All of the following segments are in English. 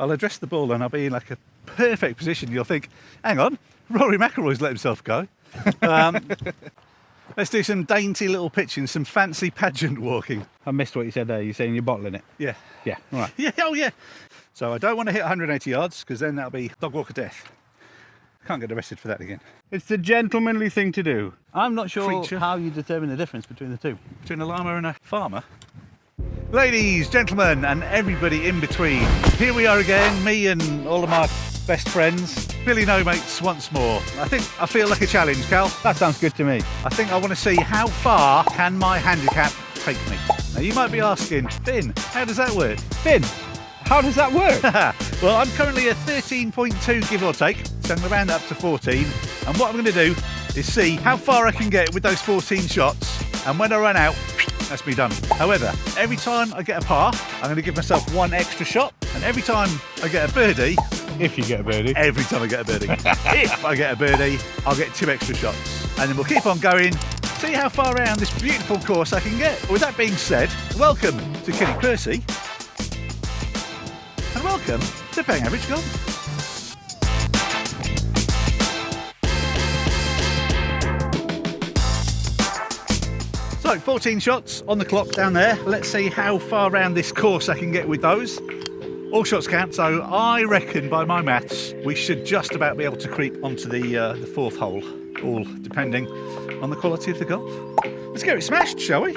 I'll address the ball and I'll be in like a perfect position. You'll think, hang on, Rory McIlroy's let himself go. Let's do some dainty little pitching, some fancy pageant walking. I missed what you said there. You're saying you're bottling it? Yeah. Yeah, all right. Yeah, oh yeah. So I don't want to hit 180 yards because then that'll be dog walk of death. Can't get arrested for that again. It's the gentlemanly thing to do. I'm not sure Creature. how you determine the difference between the two. Between a llama and a farmer. Ladies, gentlemen, and everybody in between. Here we are again, me and all of my best friends. Billy No Mates once more. I feel like a challenge, Cal. That sounds good to me. I think I want to see how far can my handicap take me. Now you might be asking, Finn, how does that work? Finn, how does that work? Well, I'm currently a 13.2 give or take, so I'm going to round up to 14. And what I'm going to do is see how far I can get with those 14 shots. And when I run out, that's me done. However, every time I get a par, I'm going to give myself one extra shot. And every time I get a birdie, If you get a birdie. every time I get a birdie, if I get a birdie, I'll get 2 extra shots. And then we'll keep on going, see how far around this beautiful course I can get. With that being said, welcome to Kenny Percy. And welcome to Paying Average Golf. So 14 shots on the clock down there. Let's see how far around this course I can get with those. All shots count, so I reckon by my maths we should just about be able to creep onto the fourth hole, all depending on the quality of the golf. Let's get it smashed, shall we?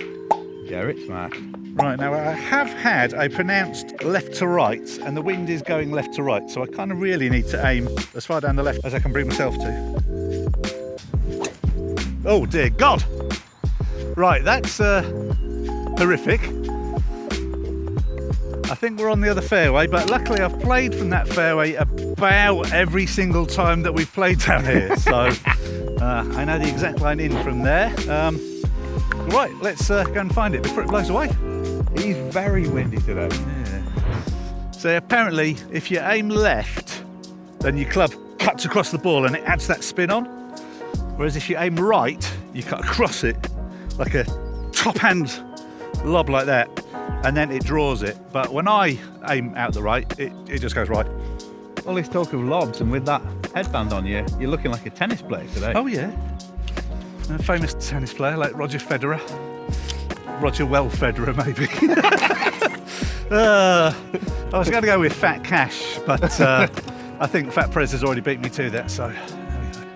Yeah, it's smashed. Right, now I have had a pronounced left to right and the wind is going left to right, so I kind of really need to aim as far down the left as I can bring myself to. Oh dear God! Right, that's horrific. I think we're on the other fairway, but luckily I've played from that fairway about every single time that we've played down here, so I know the exact line in from there. Right, let's go and find it before it blows away. It is very windy today. Yeah. So apparently, if you aim left, then your club cuts across the ball and it adds that spin on. Whereas if you aim right, you cut across it like a top hand lob like that, and then it draws it. But when I aim out the right, it just goes right. All this talk of lobs, and with that headband on you, you're looking like a tennis player today. Oh yeah, a famous tennis player like Roger Federer. Roger Federer maybe. I was going to go with Fat Cash, but I think Fat Prez has already beat me to that, so there we go.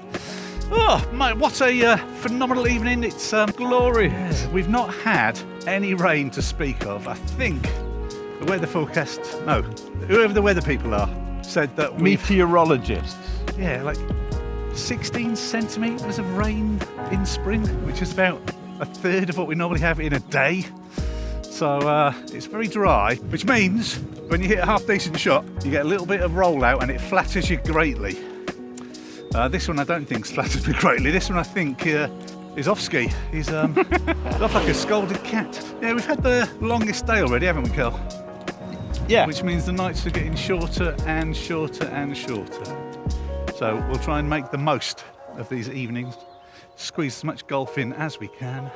Oh mate, what a phenomenal evening. It's glorious. We've not had any rain to speak of. I think the weather forecast, no, whoever the weather people are, said that Meteorologists. yeah, like 16 centimetres of rain in spring, which is about a third of what we normally have in a day. So it's very dry, which means when you hit a half decent shot, you get a little bit of rollout and it flatters you greatly. This one I don't think's flattered me greatly. This one I think is off ski. He's off like a scolded cat. Yeah, we've had the longest day already, haven't we, Kel? Yeah. Which means the nights are getting shorter and shorter and shorter. So we'll try and make the most of these evenings, squeeze as much golf in as we can.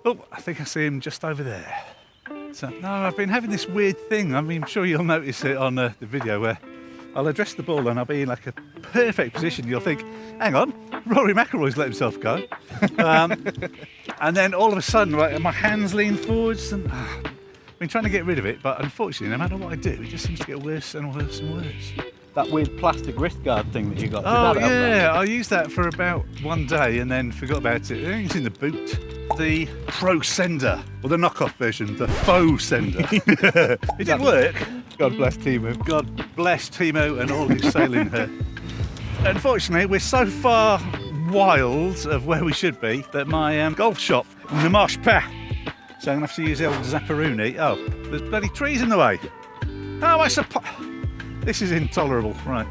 Oh, I think I see him just over there. So, no, I've been having this weird thing. I mean, I'm sure you'll notice it on the video where I'll address the ball and I'll be in like a perfect position. You'll think, hang on, Rory McIlroy's let himself go. And then all of a sudden, right, my hands lean forwards and I've been trying to get rid of it, but unfortunately, no matter what I do, it just seems to get worse and worse and worse. That weird plastic wrist guard thing that you got. Oh Did that help yeah, I used that for about one day and then forgot about it. I think it's in the boot. The Pro Sender, or the knockoff version, the faux sender. It did work. that? God bless Timu. God bless Timo and all his sailing her. Unfortunately, we're so far wild of where we should be that my golf shop ne marche pas. So I'm going to have to use the old Zapparoni. Oh, there's bloody trees in the way. Oh, I suppose. This is intolerable. Right.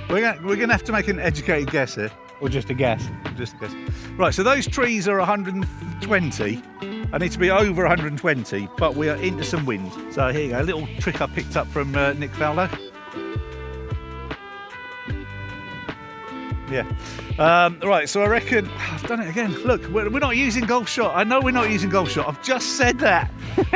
We're going to have to make an educated guess here. Or just a guess. Just a guess. Right, so those trees are 120. I need to be over 120, but we are into some wind. So here you go, a little trick I picked up from Nick Faldo. Yeah. Right, so I reckon, I've done it again. Look, we're not using golf shot. I know we're not using golf shot. I've just said that,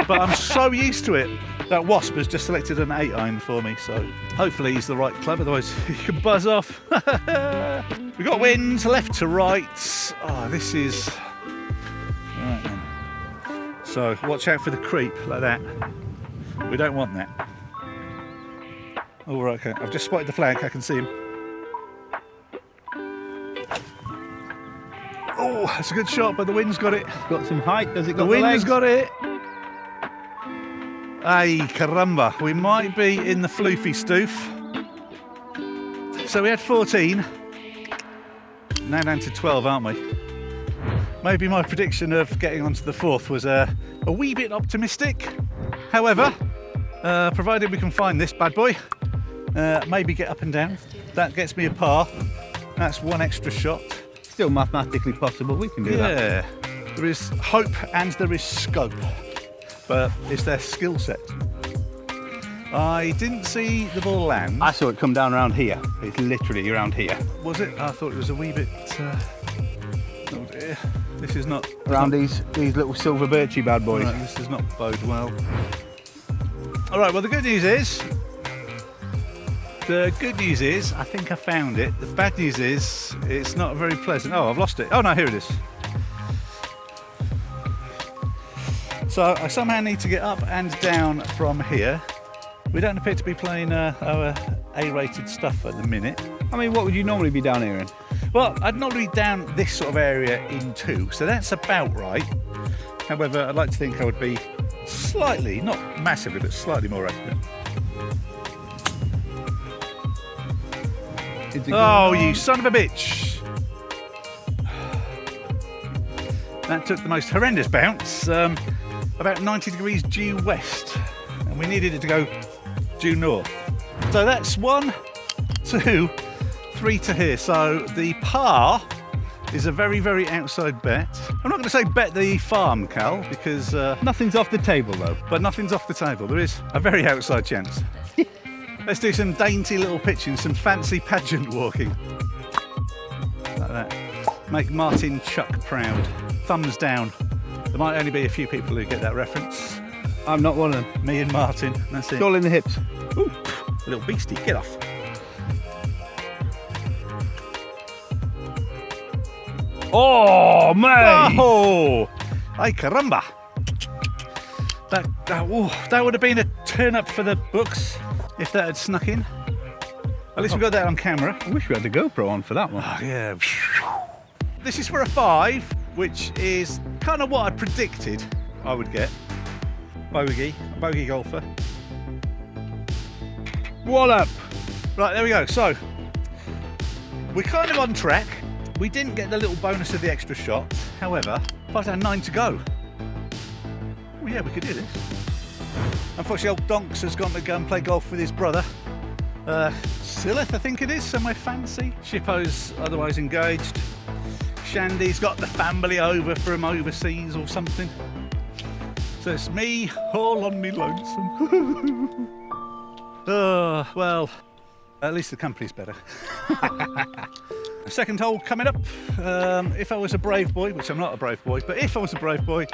but I'm so used to it. That Wasp has just selected an 8-iron for me, so hopefully he's the right club, otherwise he can buzz off. We've got winds left to right. Oh, this is... Right then. So watch out for the creep like that. We don't want that. Oh, right, okay. I've just spotted the flag, I can see him. Oh, that's a good shot, but the wind's got it. It's got some height, does it got The wind's legs? got it. Ay, caramba. We might be in the floofy stoof. So we had 14. Now down to 12, aren't we? Maybe my prediction of getting onto the 4th was a wee bit optimistic. However, provided we can find this bad boy, maybe get up and down. That gets me a par. That's one extra shot. Still mathematically possible, we can do that. Yeah, there is hope and there is scope, but it's their skill set. I didn't see the ball land. I saw it come down around here. It's literally around here. Was it? I thought it was a wee bit... oh dear, this is not... Around these little silver birchy bad boys. Right, this does not bode well. All right, well the good news is... I think I found it. The bad news is, it's not very pleasant. Oh, I've lost it. Oh no, here it is. So I somehow need to get up and down from here. We don't appear to be playing our A-rated stuff at the minute. I mean, what would you normally be down here in? Well, I'd normally be down this sort of area in 2, so that's about right. However, I'd like to think I would be slightly, not massively, but slightly more accurate. Oh, you son of a bitch! That took the most horrendous bounce, about 90 degrees due west, and we needed it to go due north. So that's 1, 2, 3 to here. So the par is a very, very outside bet. I'm not going to say bet the farm, Cal, because... nothing's off the table though. But nothing's off the table. There is a very outside chance. Let's do some dainty little pitching, some fancy pageant walking. Like that. Make Martin Chuck proud. Thumbs down. There might only be a few people who get that reference. I'm not one of them. Me and Martin, that's it. It's all in the hips. Ooh, little beastie, get off. Oh, mate! Oh, ay caramba. That would have been a turn up for the books if that had snuck in. At least we got that on camera. I wish we had the GoPro on for that one. Oh, yeah. This is for a 5, which is kind of what I predicted I would get. Bogey golfer. What up? Right, there we go. So, we're kind of on track. We didn't get the little bonus of the extra shot. However, 5 down, 9 to go. Oh yeah, we could do this. Unfortunately, old Donks has gone to go and play golf with his brother. Silith, I think it is, somewhere fancy. Shippo's otherwise engaged. Shandy's got the family over from overseas or something. So it's me, all on me lonesome. Oh, well, at least the company's better. Second hole coming up. If I was a brave boy, which I'm not a brave boy, but if I was a brave boy,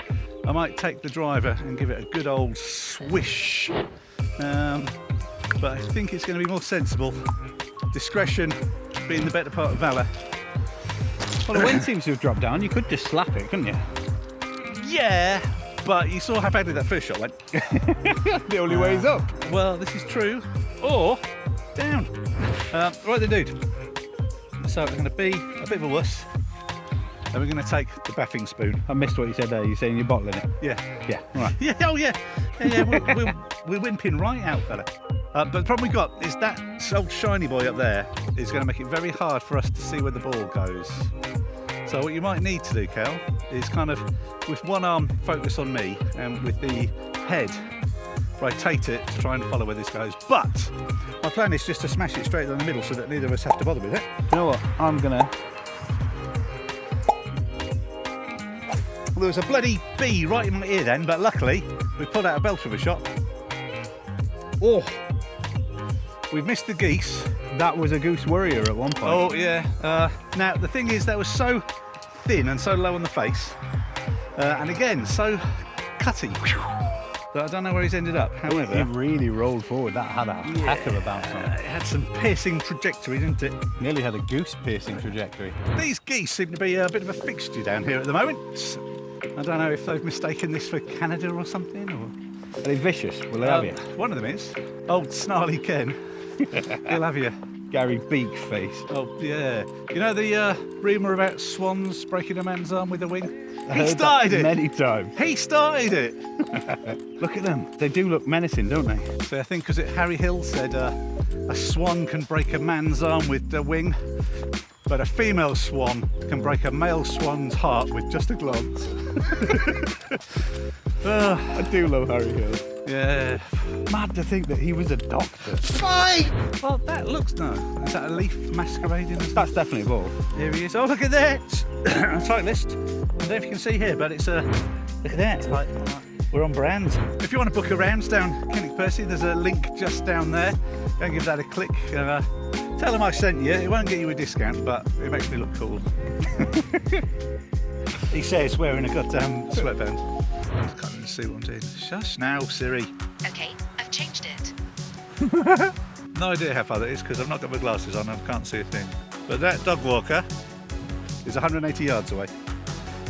I might take the driver and give it a good old swish. But I think it's going to be more sensible. Discretion being the better part of valour. Well, the wind seems to have dropped down. You could just slap it, couldn't you? Yeah, but you saw how badly that first shot went. The only way is up. Well, this is true. Or down. Right then, dude. So I'm going to be a bit of a wuss. And we're going to take the bathing spoon. I missed what you said there. You're saying you're bottling it. Yeah. Yeah, right. Yeah, oh yeah. Yeah, we're wimping right out, fella. But the problem we've got is that old shiny boy up there is going to make it very hard for us to see where the ball goes. So what you might need to do, Cal, is kind of, with one arm, focus on me, and with the head, rotate it to try and follow where this goes. But my plan is just to smash it straight down the middle so that neither of us have to bother with it. You know what? I'm gonna... Well, there was a bloody bee right in my ear then, but luckily we pulled out a belter of a shot. Oh, we've missed the geese. That was a goose worrier at one point. Oh yeah. Now the thing is, that was so thin and so low on the face, and again so cutty. But I don't know where he's ended up. However, He really rolled forward. That had a heck of a bounce on it. it had some piercing trajectory, didn't it? Nearly had a goose piercing trajectory. These geese seem to be a bit of a fixture down here at the moment. I don't know if they've mistaken this for Canada or something. Or... Are they vicious? Will they have you? One of them is. Old Snarly Ken. He'll have you. Gary Beak face. Oh, yeah. You know the rumour about swans breaking a man's arm with a wing? I He heard started that it. many times. He started it. Look at them. They do look menacing, don't they? So I think, because Harry Hill said a swan can break a man's arm with a wing, but a female swan can break a male swan's heart with just a glance. I do love Harry Hill. Yeah. Mad to think that he was a doctor. Well, that looks no. Is that a leaf masquerading? That's definitely a ball. Here he is. Oh, look at that! A cyclist. I don't know if you can see here, but it's a. Look at that. Like, we're on brand. If you want to book a rounds down Kinnick Percy, there's a link just down there. Go and give that a click. Tell them I sent you. It won't get you a discount, but it makes me look cool. He says wearing a goddamn sweatband. I can't even see what I'm doing. Shush now, Siri. Okay, I've changed it. No idea how far that is because I've not got my glasses on and I can't see a thing. But that dog walker is 180 yards away.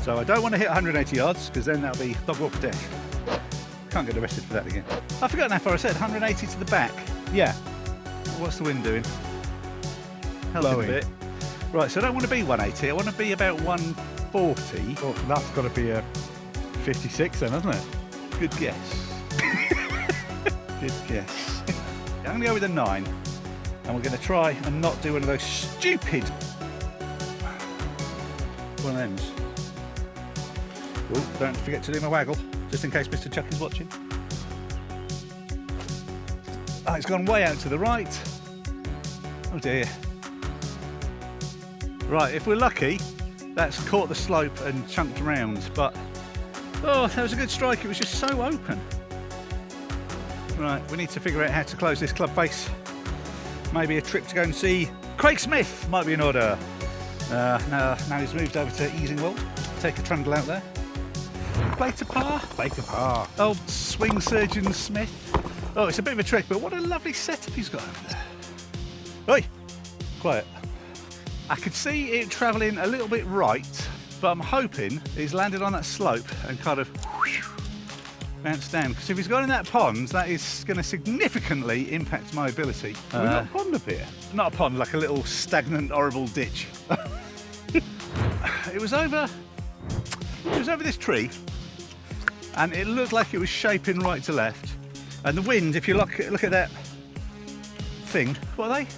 So I don't want to hit 180 yards because then that'll be dog walker dash. Can't get arrested for that again. I've forgotten how far I said, 180 to the back. Yeah. What's the wind doing? Helping a Blowing. bit. Right, so I don't want to be 180, I want to be about 140. Well, that's got to be a 56 then, hasn't it? Good guess. Good guess. I'm going to go with a 9. And we're going to try and not do one of those stupid one of them's. Oh, don't forget to do my waggle, just in case Mr. Chuck is watching. Oh, it's gone way out to the right. Oh dear. Right, if we're lucky, that's caught the slope and chunked round, but oh, that was a good strike. It was just so open. Right, we need to figure out how to close this club face. Maybe a trip to go and see Craig Smith might be in order. Now he's moved over to Easingwell. Take a trundle out there. Play to par. Play to par. Old swing surgeon Smith. Oh, it's a bit of a trick, but what a lovely setup he's got over there. Oi, quiet. I could see it travelling a little bit right, but I'm hoping he's landed on that slope and kind of bounced down. Because if he's gone in that pond, that is going to significantly impact my ability. We've got a pond up here. Not a pond, like a little stagnant, horrible ditch. It was over this tree, and it looked like it was shaping right to left. And the wind, if you look at that thing, what are they?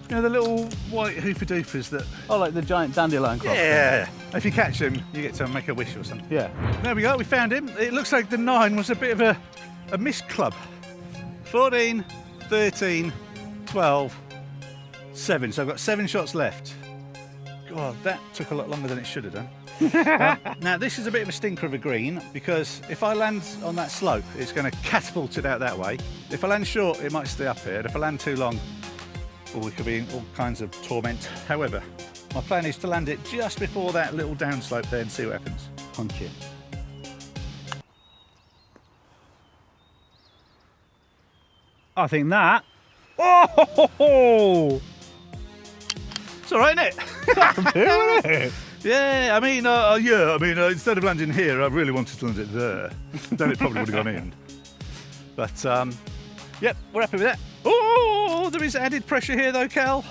You know, the little white hooper doopers that. Oh, like the giant dandelion crop. Yeah. If you catch them, you get to make a wish or something. Yeah. There we go. We found him. It looks like the 9 was a bit of a missed club. 14, 13, 12, 7. So I've got 7 shots left. God, that took a lot longer than it should have done. Now this is a bit of a stinker of a green because if I land on that slope, it's going to catapult it out that way. If I land short, it might stay up here. And if I land too long, we could be in all kinds of torment. However, my plan is to land it just before that little downslope there and see what happens. Punch it. I think that. Oh! It's all right, isn't it? Yeah, I mean, instead of landing here, I really wanted to land it there. Then it probably would have gone in. But, yep, we're happy with that. Oh, there is added pressure here though, Cal.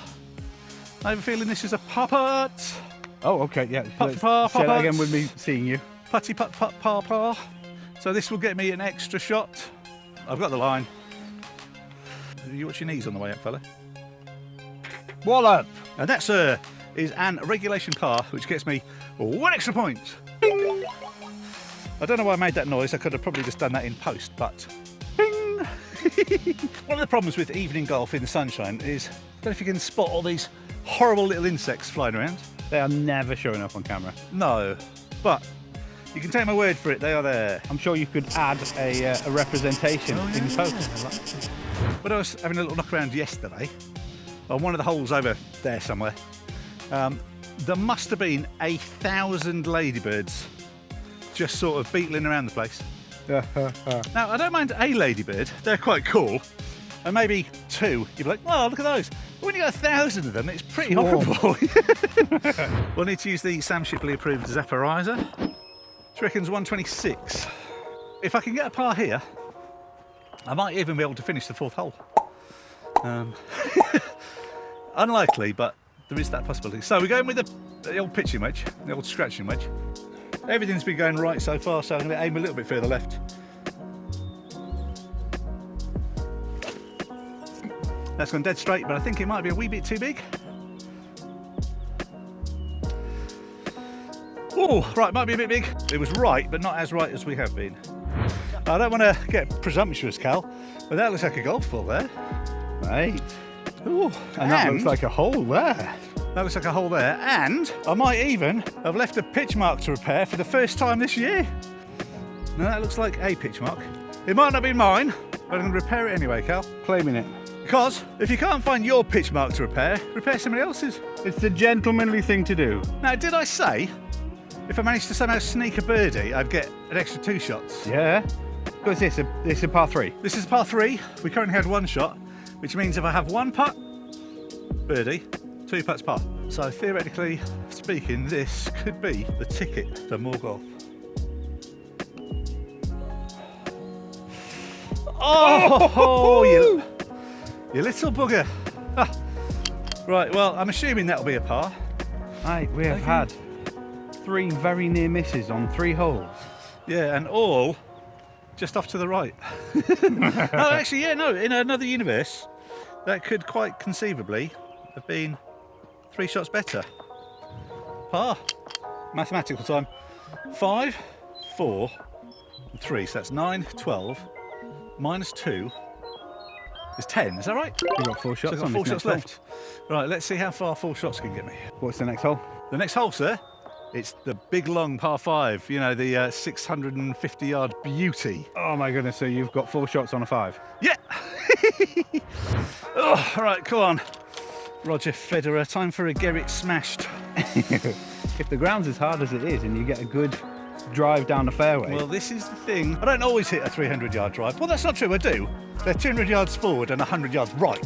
I have a feeling this is a putt. Oh, okay, yeah. Putt, par, Say that putt. again with me seeing you. Putty, putt, putt, par, par. So this will get me an extra shot. I've got the line. You watch your knees on the way up, fella. Wallop! And that, sir, is an regulation par, which gets me 1 extra point. Bing! I don't know why I made that noise. I could have probably just done that in post, but bing! One of the problems with evening golf in the sunshine is, I don't know if you can spot all these horrible little insects flying around. They are never showing up on camera. No, but you can take my word for it, they are there. I'm sure you could add a representation in post. When I was having a little knock around yesterday, on one of the holes over there somewhere, there must have been 1,000 ladybirds just sort of beetling around the place. Now, I don't mind a ladybird, they're quite cool. And maybe 2, you'd be like, oh, look at those. But when you got 1,000 of them, it's pretty horrible. We'll need to use the Sam Shipley approved Zapparizer. Which reckons 126. If I can get a par here, I might even be able to finish the 4th hole. Unlikely, but there is that possibility. So we're going with the old pitching wedge, the old scratching wedge. Everything's been going right so far, so I'm going to aim a little bit further left. That's gone dead straight, but I think it might be a wee bit too big. Oh, right, might be a bit big. It was right, but not as right as we have been. I don't want to get presumptuous, Cal, but that looks like a golf ball there. Right. Ooh, And that looks like a hole there. That looks like a hole there, and I might even have left a pitch mark to repair for the first time this year. Now that looks like a pitch mark. It might not be mine, but I'm going to repair it anyway, Cal. Claiming it. Because if you can't find your pitch mark to repair somebody else's. It's the gentlemanly thing to do. Now, did I say if I managed to somehow sneak a birdie, I'd get an extra 2 shots? Yeah. What's this? This is a par 3. This is par 3. We currently had 1 shot, which means if I have 1 putt, birdie, 2 putts par. So theoretically speaking, this could be the ticket to more golf. Oh, you little bugger. Ah. Right, well, I'm assuming that'll be a par. Right, we have had 3 very near misses on 3 holes. Yeah, and all just off to the right. Oh, actually, yeah, no, in another universe, that could quite conceivably have been 3 shots better. Par. Mathematical time. 5, 4, and 3, so that's 9, 12, minus 2 is 10, is that right? We've got 4 shots So I've got on 4 this shots next left. Right, let's see how far 4 shots can get me. hole. What's the next hole? The next hole, sir, it's the big long par 5, you know, the 650-yard beauty. Oh my goodness, so you've got 4 shots on a 5. Yeah! Oh, all right, come on. Roger Federer, time for a Gerrit smashed. If the ground's as hard as it is and you get a good drive down the fairway. Well, this is the thing. I don't always hit a 300-yard drive. Well, that's not true, I do. They're 200 yards forward and 100 yards right,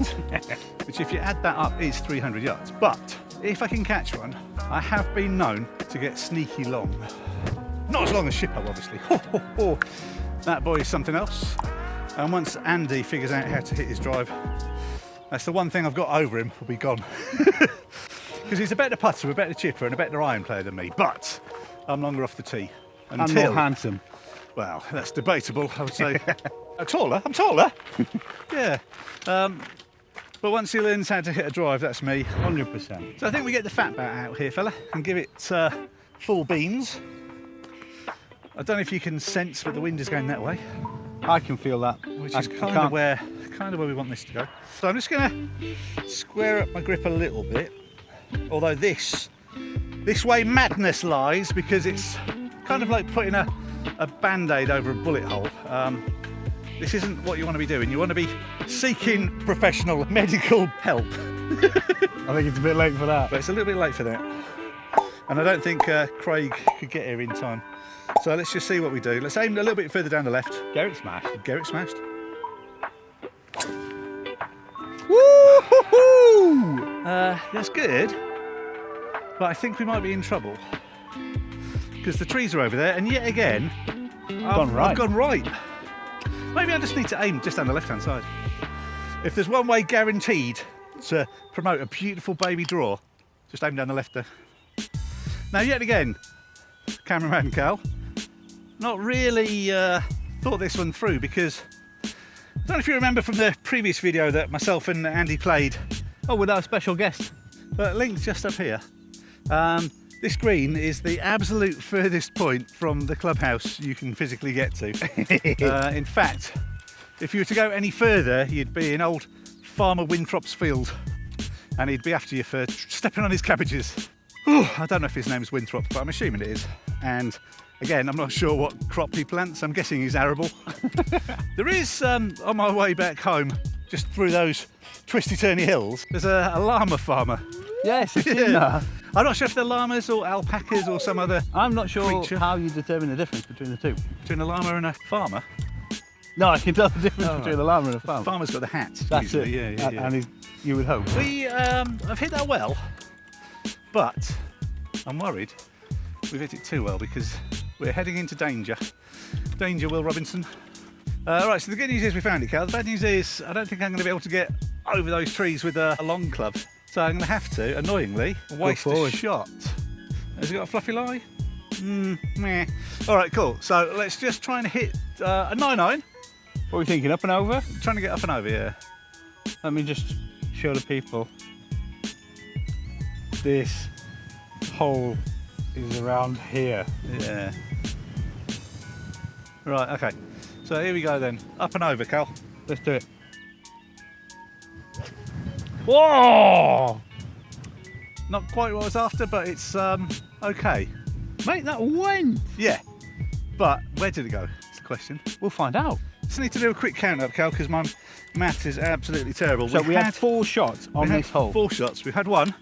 which if you add that up is 300 yards. But if I can catch one, I have been known to get sneaky long. Not as long as Shippo, obviously. That boy is something else. And once Andy figures out how to hit his drive, that's the one thing I've got over him, will be gone. Because he's a better putter, a better chipper and a better iron player than me. But I'm longer off the tee. And more handsome. Well, that's debatable, I would say. I'm taller. Yeah. But once he learns how to hit a drive, that's me. 100%. So I think we get the fat bat out here, fella, and give it full beans. I don't know if you can sense, but the wind is going that way, I can feel that. which is kind of where we want this to go. So I'm just going to square up my grip a little bit. Although this way madness lies, because it's kind of like putting a band-aid over a bullet hole. This isn't what you want to be doing. You want to be seeking professional medical help. I think it's a bit late for that. But it's a little bit late for that. And I don't think Craig could get here in time. So let's just see what we do. Let's aim a little bit further down the left. Gerrit smashed. Gerrit smashed. Woo-hoo-hoo! That's good. But I think we might be in trouble. Because the trees are over there, and yet again, I've gone right. Maybe I just need to aim just down the left-hand side. If there's one way guaranteed to promote a beautiful baby draw, just aim down the left there. Now, yet again, cameraman Cal, not really thought this one through, because I don't know if you remember from the previous video that myself and Andy played. Oh, with our special guest. But linked just up here. This green is the absolute furthest point from the clubhouse you can physically get to. In fact, if you were to go any further, you'd be in old Farmer Winthrop's field, and he'd be after you for stepping on his cabbages. I don't know if his name's Winthrop, but I'm assuming it is. And again, I'm not sure what crop he plants. I'm guessing he's arable. There is, on my way back home, just through those twisty-turny hills, there's a llama farmer. Yes, it's in there. I'm not sure if they're llamas or alpacas or some other I'm not sure creature. how you determine the difference between the two. Between a llama and a farmer. No, I can tell the difference Oh, between a llama and a farm. Farmer's got the hat. That's it. usually. Yeah. And you would hope. We have hit that well, but I'm worried we've hit it too well because we're heading into danger. Danger, Will Robinson. Right, so the good news is we found it, Cal. The bad news is I don't think I'm going to be able to get over those trees with a long club. So I'm going to have to, annoyingly, waste a shot. Has it got a fluffy lie? Meh. All right, cool. So let's just try and hit a 9-9. What are we thinking, up and over? Trying to get up and over, yeah. Let me just show the people. This hole is around here. Yeah. Right, okay. So here we go then. Up and over, Cal. Let's do it. Whoa! Not quite what I was after, but it's okay. Mate, that went! Yeah. But where did it go? It's the question. We'll find out. Just need to do a quick count up, Cal, because my maths is absolutely terrible. So we had 4 shots on this hole. 4 shots. We've had 1.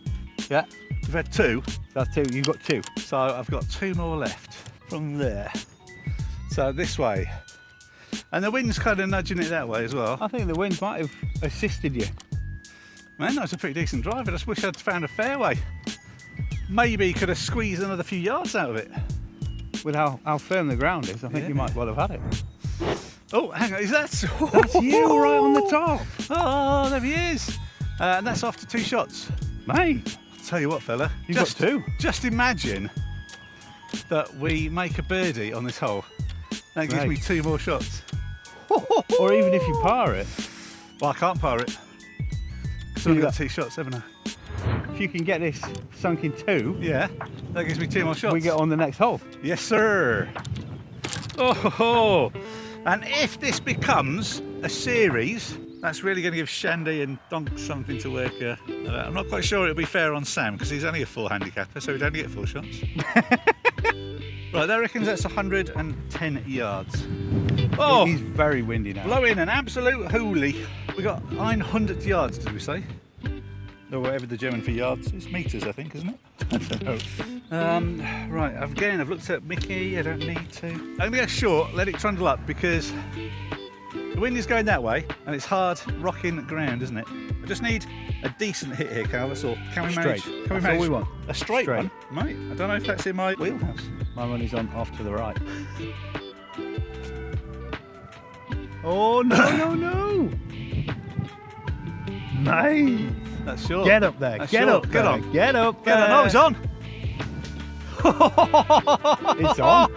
Yeah. We've had 2. That's 2. You've got 2. So I've got 2 more left from there. So this way. And the wind's kind of nudging it that way as well. I think the wind might have assisted you. Man, that was a pretty decent drive. I just wish I'd found a fairway. Maybe could have squeezed another few yards out of it. With how firm the ground is, I think you might well have had it. Oh, hang on, is that? That's you right on the top. Oh, there he is. And that's after 2 shots. Mate, I'll tell you what, fella. you've got 2. Just imagine that we make a birdie on this hole. That gives me 2 more shots. Or even if you par it. Well, I can't par it. So I've got 2 shots, haven't I? If you can get this sunk in 2, Yeah, that gives me 2 more shots. we get on the next hole. Yes, sir. Oh, and if this becomes a series, that's really going to give Shandy and Donk something to work about. I'm not quite sure it'll be fair on Sam because he's only a 4 handicapper, so he'd only get 4 shots. Right, that reckons that's 110 yards. Oh, He's very windy now. blowing an absolute hoolie. We got 900 yards, did we say? Or whatever the German for yards is. Meters, I think, isn't it? I don't know. Right, again, I've looked at Mickey. I don't need to. I'm going to go short, let it trundle up because the wind is going that way and it's hard rocking ground, isn't it? I just need a decent hit here, Cal, that's all. Can we manage? Straight. Can we That's manage all we want. a straight Straight. one? Mate, I don't know if that's in my wheelhouse. My money's on off to the right. Oh, no. Nice. That's short. Get up there. That's Get short. up Get there. on. Get up Get there. on. Oh, it's on. It's on.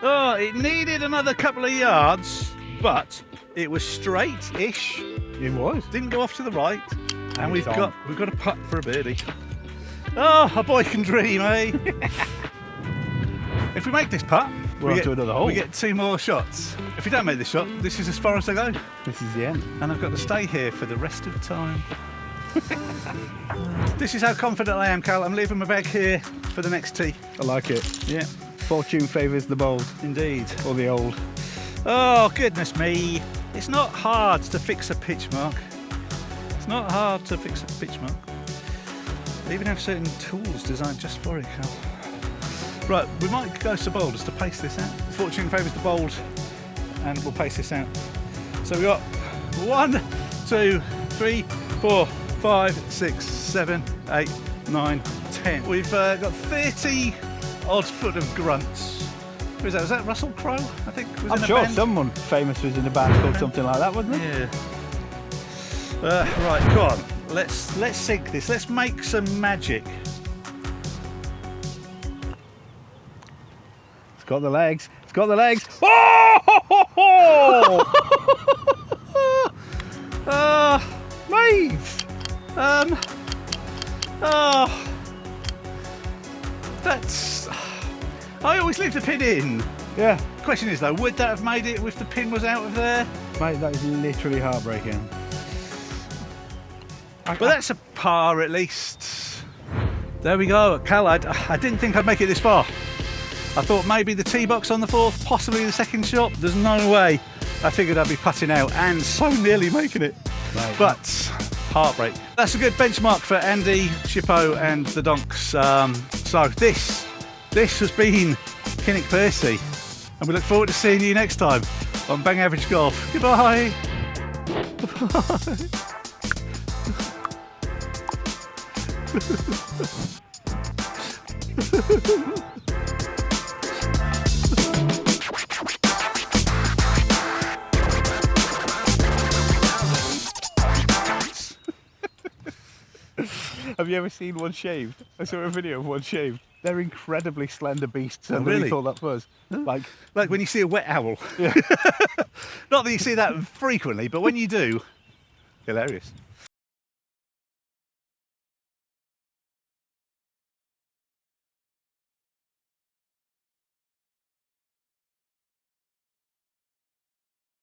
Oh, it needed another couple of yards, but it was straight-ish. It was. Didn't go off to the right, and And we've it's got a putt for a birdie. Oh, a boy can dream, eh? If we make this putt, We're on to another hole. we get 2 more shots. If we don't make this shot, this is as far as I go, This is the end. and I've got to stay here for the rest of the time. This is how confident I am, Cal. I'm leaving my bag here for the next tee. I like it. Yeah, Fortune favours the bold indeed. or the old. Oh, goodness me. It's not hard to fix a pitch mark. It's not hard to fix a pitch mark. They even have certain tools designed just for it, Cal. Right, we might go to boulders to pace this out. Fortune favours the bold, and we'll pace this out. So we've got 1, 2, 3, 4, 5, 6, 7, 8, 9, 10. We've got 30 odd foot of grunts. Who is that? Was that Russell Crowe? I think was I'm in a sure band. someone famous was in a band called something like that, wasn't it? Yeah. Right, come on. Let's sink this. Let's make some magic. It's got the legs. It's got the legs. Oh! Mate! That's. I always leave the pin in. Yeah. Question is though, would that have made it if the pin was out of there? Mate, that is literally heartbreaking. But that's a par at least. There we go. Cal, I didn't think I'd make it this far. I thought maybe the tee box on the 4th, possibly the 2nd shot. There's no way I figured I'd be putting out and so nearly making it. Right. But Heartbreak. That's a good benchmark for Andy, Chippo and the Donks. So this has been Kinnick Percy, and we look forward to seeing you next time on Bang Average Golf. Goodbye. Have you ever seen one shaved? I saw a video of one shaved. They're incredibly slender beasts Oh, underneath really? all that fuzz. Like, Like when you see a wet owl. yeah. Not that you see that frequently, but when you do, hilarious.